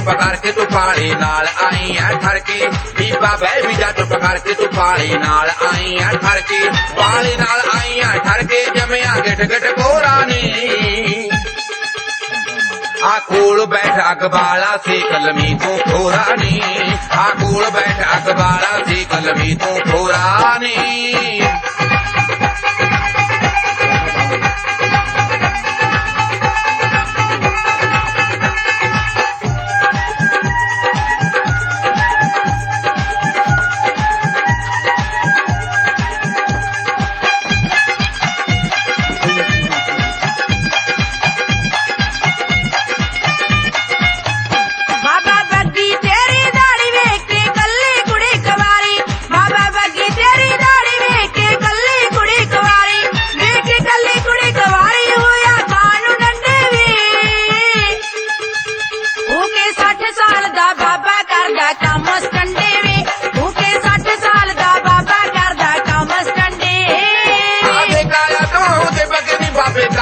पकड़ के तू फाड़ी नाल आई है ठर के बीबा बह भी जा चुप करके तू फाड़ी नाल आई है ठर के फाड़ी नाल आई है ठर के जमिया गिट गिट कोरानी आकूल बैठ अकबाला से कलमी तू खोरानी आकूल बैठ अकबाला से कलमी तू खोरानी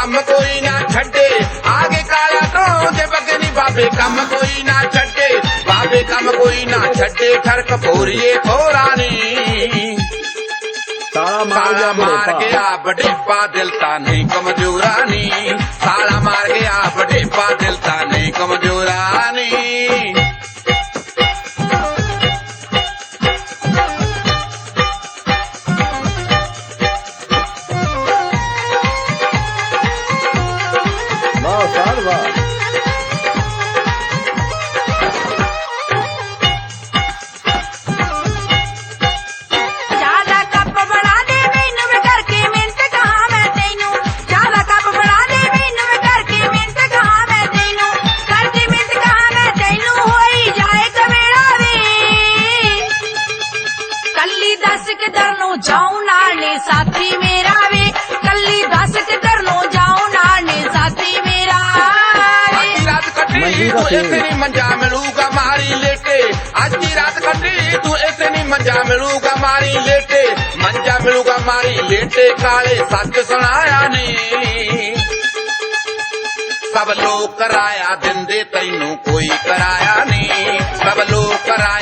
कम कोई ना छड्डे आगे काला तो दे बगनी बाबे कम कोई ना छड्डे बाबे कम कोई ना छड्डे ठरक पोरिए खोरानी साला मार गया बडेपा दिलता नहीं कमजोरानी साला मार गया बडेपा दिलता नहीं कमजोरानी जाऊं नाले साथी मेरा वे कल्ली 10 किधर नो जाऊं नाले साथी मेरा रात कटी तू ऐसे नहीं मंजा मिलूगा मारी लेटे आज की रात कटी तू ऐसे नहीं मंजा मिलूगा मारी लेटे मंजा मिलूगा मारी लेटे काले सच सुनाया ने सब लोग कराया दिन दे तैनू कोई कराया नहीं सब लोग कराया